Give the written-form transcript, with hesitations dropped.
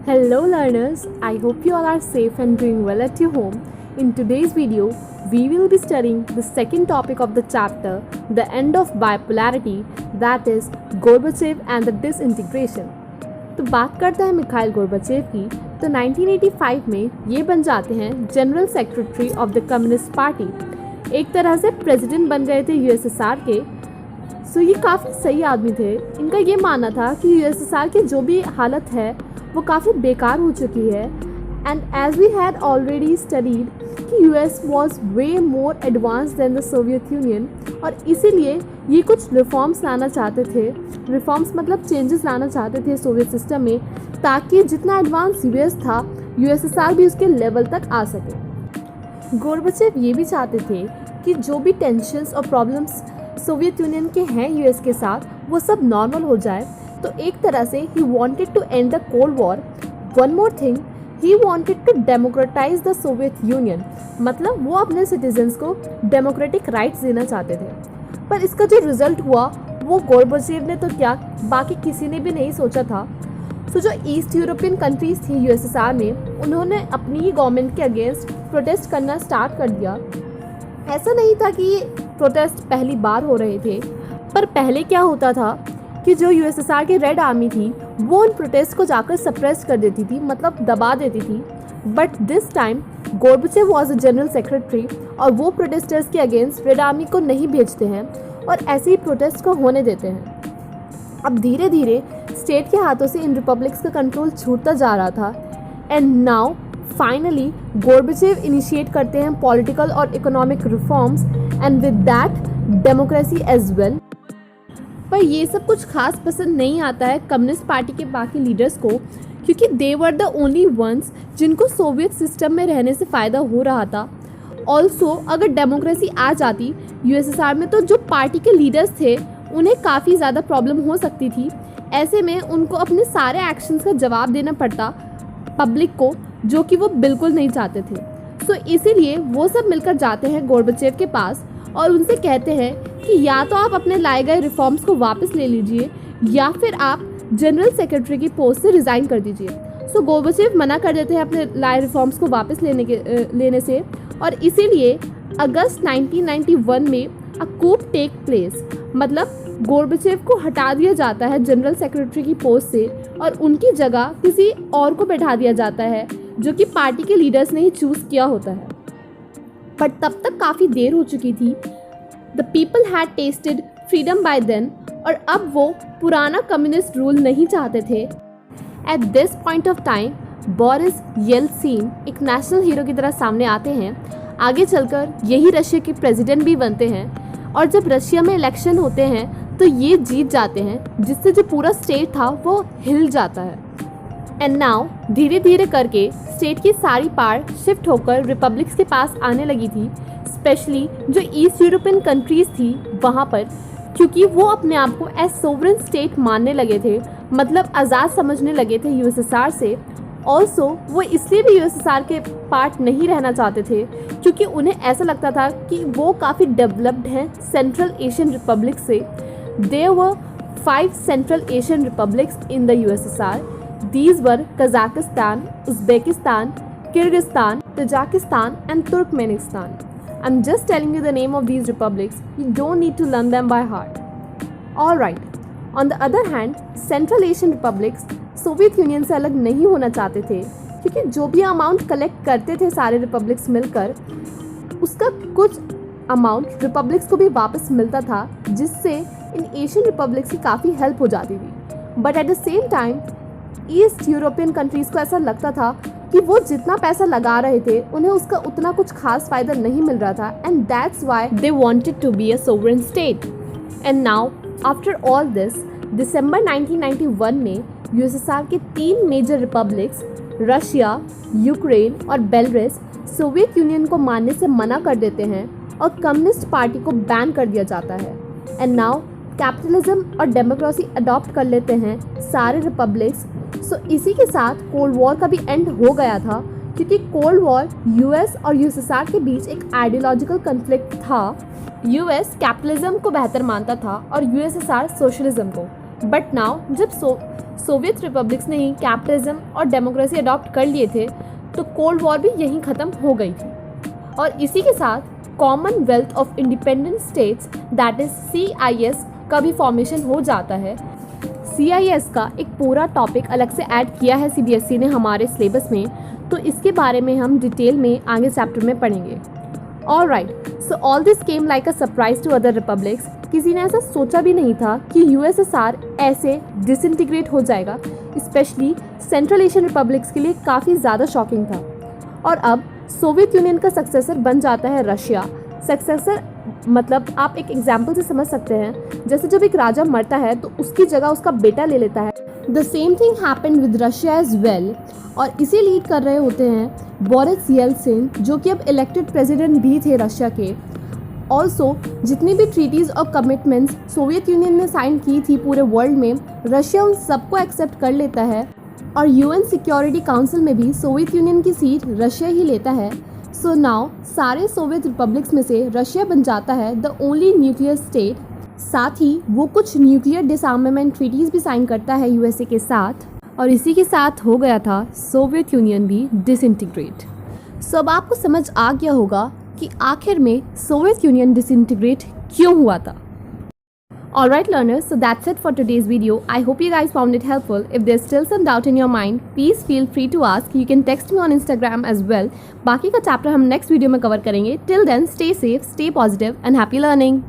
Hello learners, I hope you all are safe and doing well at your home. In today's video, we will be studying the second topic of the chapter, the end of bipolarity, that is Gorbachev and the disintegration. तो बात करते हैं Mikhail Gorbachev की। तो 1985 में ये बन जाते हैं general secretary of the communist party. एक तरह से प्रेसिडेंट बन गए थे यूएसएसआर के। सो ये काफ़ी सही आदमी थे। इनका ये मानना था कि यूएसएसआर की जो भी हालत है वो काफ़ी बेकार हो चुकी है। And as we had already studied कि US was way more advance than the Soviet Union, और इसीलिए ये कुछ रिफॉर्म्स लाना चाहते थे। रिफॉर्म्स मतलब चेंजेस लाना चाहते थे सोवियत सिस्टम में, ताकि जितना एडवांस यूएस था यूएसएसआर भी उसके लेवल तक आ सके। गोर्बाचेव ये भी चाहते थे कि जो भी टेंशन्स और प्रॉब्लम्स सोवियत यूनियन के हैं यूएस के साथ वो सब नॉर्मल हो जाए। तो एक तरह से he wanted to end the cold war. One more thing, he wanted to democratize the Soviet Union, मतलब वो अपने सिटीजन्स को डेमोक्रेटिक राइट्स देना चाहते थे। पर इसका जो रिजल्ट हुआ वो गोर्बाचेव ने तो क्या, बाकी किसी ने भी नहीं सोचा था। सो जो ईस्ट यूरोपियन कंट्रीज थी यूएसएसआर में, उन्होंने अपनी ही गवर्नमेंट के अगेंस्ट प्रोटेस्ट करना स्टार्ट कर दिया। ऐसा नहीं था कि ये प्रोटेस्ट पहली बार हो रहे थे, पर पहले क्या होता था कि जो यूएसएसआर की रेड आर्मी थी वो उन प्रोटेस्ट को जाकर सप्रेस कर देती थी, मतलब दबा देती थी। But this time Gorbachev was a general secretary और वो प्रोटेस्टर्स के अगेंस्ट रेड आर्मी को नहीं भेजते हैं और ऐसे ही प्रोटेस्ट को होने देते हैं। अब धीरे धीरे स्टेट के हाथों से इन रिपब्लिक्स का कंट्रोल छूटता जा रहा था। And now finally Gorbachev initiate करते हैं पॉलिटिकल और economic reforms and with that democracy as well. पर ये सब कुछ खास पसंद नहीं आता है कम्युनिस्ट पार्टी के बाकी लीडर्स को, क्योंकि दे वर द ओनली वंस जिनको सोवियत सिस्टम में रहने से फ़ायदा हो रहा था। ऑल्सो अगर डेमोक्रेसी आ जाती यूएसएसआर में तो जो पार्टी के लीडर्स थे उन्हें काफ़ी ज़्यादा प्रॉब्लम हो सकती थी। ऐसे में उनको अपने सारे एक्शंस का जवाब देना पड़ता पब्लिक को, जो कि वो बिल्कुल नहीं चाहते थे। सो इसीलिए वो सब मिलकर जाते हैं गोर्बाचेव के पास और उनसे कहते हैं कि या तो आप अपने लाए गए रिफॉर्म्स को वापस ले लीजिए या फिर आप जनरल सेक्रेटरी की पोस्ट से रिज़ाइन कर दीजिए। सो गोर्बाचेव मना कर देते हैं अपने लाए रिफॉर्म्स को वापस लेने से, और इसीलिए अगस्त 1991 में अ कूप टेक प्लेस, मतलब गोर्बाचेव को हटा दिया जाता है जनरल सेक्रेटरी की पोस्ट से और उनकी जगह किसी और को बैठा दिया जाता है जो कि पार्टी के लीडर्स ने ही चूज़ किया होता है। बट तब तक काफ़ी देर हो चुकी थी। The people had tasted freedom by then, और अब वो पुराना कम्युनिस्ट रूल नहीं चाहते थे। At this point of time Boris Yeltsin एक नेशनल हीरो की तरह सामने आते हैं। आगे चलकर यही रशिया के प्रेसिडेंट भी बनते हैं, और जब रशिया में इलेक्शन होते हैं तो ये जीत जाते हैं, जिससे जो पूरा स्टेट था वो हिल जाता है। एंड नाउ धीरे धीरे करके स्टेट की सारी पार्ट शिफ्ट होकर रिपब्लिक्स के पास आने लगी थी, स्पेशली जो ईस्ट यूरोपियन कंट्रीज़ थी वहाँ पर, क्योंकि वो अपने आप को एज सोवरेन स्टेट मानने लगे थे, मतलब आज़ाद समझने लगे थे यूएसएसआर से। ऑल्सो वो इसलिए भी यूएसएसआर के पार्ट नहीं रहना चाहते थे क्योंकि उन्हें ऐसा लगता था कि वो काफ़ी डेवलप्ड हैं सेंट्रल एशियन रिपब्लिक से। There were 5 central Asian republics in the USSR. These were Kazakhstan, Uzbekistan, Kyrgyzstan, Tajikistan and Turkmenistan. I'm just telling you the name of these republics. You don't need to learn them by heart. Alright. On the other hand, Central Asian republics Soviet union से अलग नहीं होना चाहते थे, क्योंकि जो भी amount collect करते थे सारे रिपब्लिक्स मिलकर, उसका कुछ अमाउंट रिपब्लिक्स को भी वापस मिलता था, जिससे इन एशियन रिपब्लिक्स की काफ़ी हेल्प हो जाती थी। But at the same time east European countries को ऐसा लगता था कि वो जितना पैसा लगा रहे थे उन्हें उसका उतना कुछ खास फ़ायदा नहीं मिल रहा था, and that's why they wanted to be a sovereign state. And now after all this, दिसंबर 1991 में यूएसएसआर के 3 मेजर रिपब्लिक्स रशिया, यूक्रेन और बेलारूस सोवियत यूनियन को मानने से मना कर देते हैं और कम्युनिस्ट पार्टी को बैन कर दिया जाता है। एंड नाउ कैपिटलिज्म और डेमोक्रेसी अडॉप्ट कर लेते हैं सारे रिपब्लिक्स। सो इसी के साथ कोल्ड वॉर का भी एंड हो गया था, क्योंकि कोल्ड वॉर यूएस और यूएसएसआर के बीच एक आइडियोलॉजिकल कन्फ्लिक्ट था। यूएस कैपिटलिज्म को बेहतर मानता था और यूएसएसआर सोशलिज्म को। बट नाउ जब सोवियत रिपब्लिक्स ने ही कैपिटलिज्म और डेमोक्रेसी अडॉप्ट कर लिए थे तो कोल्ड वॉर भी यहीं ख़त्म हो गई थी। और इसी के साथ Commonwealth of independent states that is CIS का भी फॉर्मेशन हो जाता है। CIS का एक पूरा टॉपिक अलग से ऐड किया है CBSE ने हमारे सिलेबस में, तो इसके बारे में हम डिटेल में आगे चैप्टर में पढ़ेंगे। Alright, so all this came like a surprise to other republics. किसी ने ऐसा सोचा भी नहीं था कि USSR ऐसे डिसइंटीग्रेट हो जाएगा, स्पेशली सेंट्रल एशियन रिपब्लिक्स के लिए काफ़ी ज़्यादा शॉकिंग था। और अब सोवियत यूनियन का सक्सेसर बन जाता है रशिया। सक्सेसर मतलब आप एक एग्जाम्पल से समझ सकते हैं, जैसे जब एक राजा मरता है तो उसकी जगह उसका बेटा ले लेता है। The same thing happened with Russia as well, और इसे लीड कर रहे होते हैं बोरिस येल्सिन, जो कि अब इलेक्टेड प्रेसिडेंट भी थे रशिया के। ऑल्सो जितनी भी ट्रीटीज़ और कमिटमेंट्स सोवियत यूनियन ने साइन की थी पूरे वर्ल्ड में, रशिया उन सबको एक्सेप्ट कर लेता है और UN सिक्योरिटी काउंसिल में भी सोवियत यूनियन की सीट रशिया ही लेता है। सो नाउ सारे सोवियत रिपब्लिक्स में से रशिया बन जाता है द ओनली न्यूक्लियर स्टेट। साथ ही वो कुछ न्यूक्लियर डिसआर्मामेंट ट्रीटीज़ भी साइन करता है USA के साथ, और इसी के साथ हो गया था सोवियत यूनियन भी डिसइंटीग्रेट। सो अब आपको समझ आ गया होगा कि आखिर में सोवियत यूनियन डिसइंटीग्रेट क्यों हुआ था। Alright learners, so that's it for today's video. I hope you guys found it helpful. If there's still some doubt in your mind, please feel free to ask. You can text me on Instagram as well. बाकी का chapter हम next video में cover करेंगे. Till then, stay safe, stay positive and happy learning.